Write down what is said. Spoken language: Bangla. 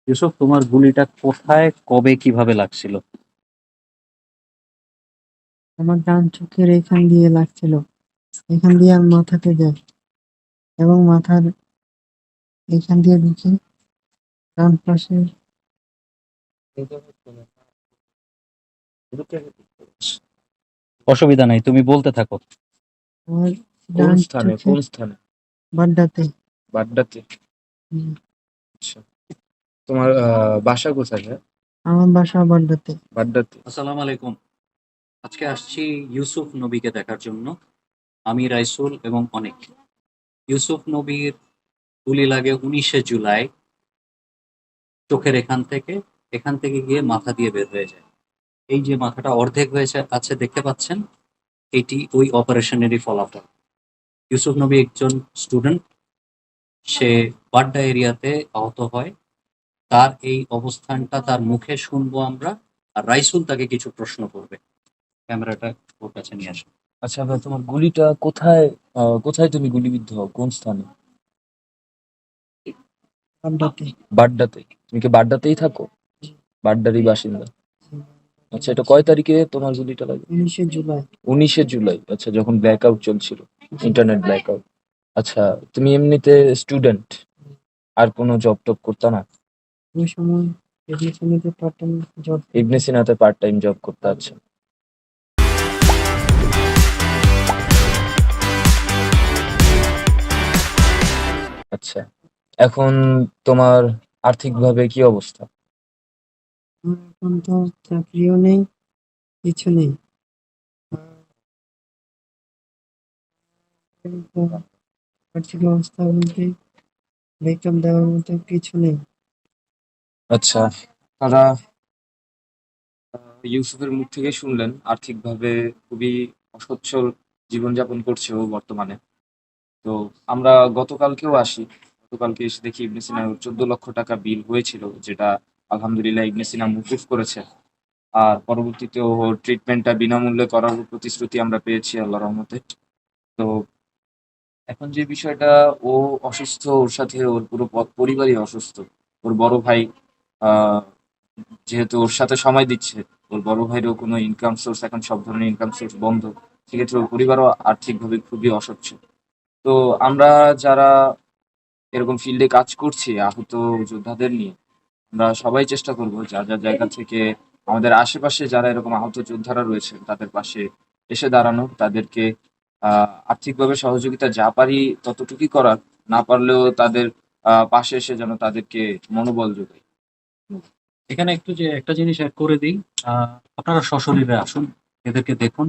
ইউসুফ, তোমার গুলিটা কোথায়, কবে, কিভাবে লাগছিল? আমার ডান চোখের এখান দিয়ে লাগছিল, এখান দিয়ে আর মাথাতে যায় এবং মাথার এখান দিয়ে ঢুকে ডান পাশের অসুবিধা নাই, তুমি বলতে থাকো। আমার কোন ডান স্থানে চোখে কোন স্থানে বাড্ডাতে। বাড্ডাতে? হুম, আচ্ছা, তোমার বাসা কোথায়? হ্যাঁ, আমার বাসা বাড্ডাতে। বাড্ডাতে। আসসালামু আলাইকুম। আজকে আসছি ইউসুফ নবীকে দেখার জন্য। আমি রাইসুল এবং অনেক। ইউসুফ নবীর গুলি লাগে 19শে জুলাই, চোখের এখান থেকে গিয়ে মাথা দিয়ে বের হয়ে যায়। এই যে মাথাটা অর্ধেক হয়েছে আছে দেখতে পাচ্ছেন, এটি ওই অপারেশনেরই ফলাফল। ইউসুফ নবী একজন স্টুডেন্ট, সে বাড্ডা এরিয়াতে আহত হয়। তার এই অবস্থানটা তার মুখে শুনবো আমরা, আর রাইসুল তাকে কিছু প্রশ্ন করবে। ক্যামেরাটা ওর কাছে নিয়ে আসো। আচ্ছা ভাই, তোমার গুলিটা কোথায়? কোথায় তুমি গুলিবিদ্ধ হও, কোন স্থানে? বাড্ডাতে। বাড্ডাতে? তুমি কি বাড্ডাতেই থাকো? বাড্ডারই বাসিন্দা? আচ্ছা, এটা কয় তারিখে তোমার গুলিটা লাগে? 19শে জুলাই। 19শে জুলাই। আচ্ছা, যখন ব্ল্যাক আউট চলছিল, ইন্টারনেট ব্ল্যাক আউট। আচ্ছা, তুমি এমনিতে স্টুডেন্ট, আর কোনো জব টব করতে না? ওই সময় এডিসিতে পার্ট টাইম জব। ইবনে সিনাতে পার্ট টাইম জব করতে? আচ্ছা। আচ্ছা, এখন তোমার আর্থিকভাবে কি অবস্থা? আমার এখন তো চাকরিও নেই, কিছু নেই। আর্থিক অবস্থা বলতে ব্রেকআপ দেওয়ার মতো কিছু নেই। আচ্ছা, তারা ইউসুফের মুখ থেকে শুনলেন আর্থিকভাবে খুবই অসচ্ছল জীবনযাপন করছে ও বর্তমানে। তো আমরা গতকালকে এসে দেখি ইবনে সিনার 14 লক্ষ টাকা বিল হয়েছিল, যেটা আলহামদুলিল্লাহ ইবনে সিনা মুকুব করেছে। আর পরবর্তীতে ওর ট্রিটমেন্টটা বিনামূল্যে করার প্রতিশ্রুতি আমরা পেয়েছি আল্লাহর রহমতে। তো এখন যে বিষয়টা, ও অসুস্থ, ওর সাথে ওর পুরো পরিবারই অসুস্থ। ওর বড় ভাই আহ যেহেতু ওর সাথে সময় দিচ্ছে, ওর বড় ভাইয়েরও কোনো ইনকাম সোর্স, এখন সব ধরনের ইনকাম সোর্স বন্ধ। সেক্ষেত্রে ওর পরিবারও আর্থিকভাবে খুবই অসচ্ছল। তো আমরা যারা এরকম ফিল্ডে কাজ করছি আহত যোদ্ধাদের নিয়ে, আমরা সবাই চেষ্টা করব যার যার জায়গা থেকে আমাদের আশেপাশে যারা এরকম আহত যোদ্ধারা রয়েছে তাদের পাশে এসে দাঁড়ানো, তাদেরকে আর্থিকভাবে সহযোগিতা যা পারি ততটুকুই করার, না পারলেও তাদের পাশে এসে যেন তাদেরকে মনোবল যোগাই। এখানে একটু যে একটা জিনিস অ্যাড করে দিই, আপনারা সশরীরে আসুন, এদেরকে দেখুন।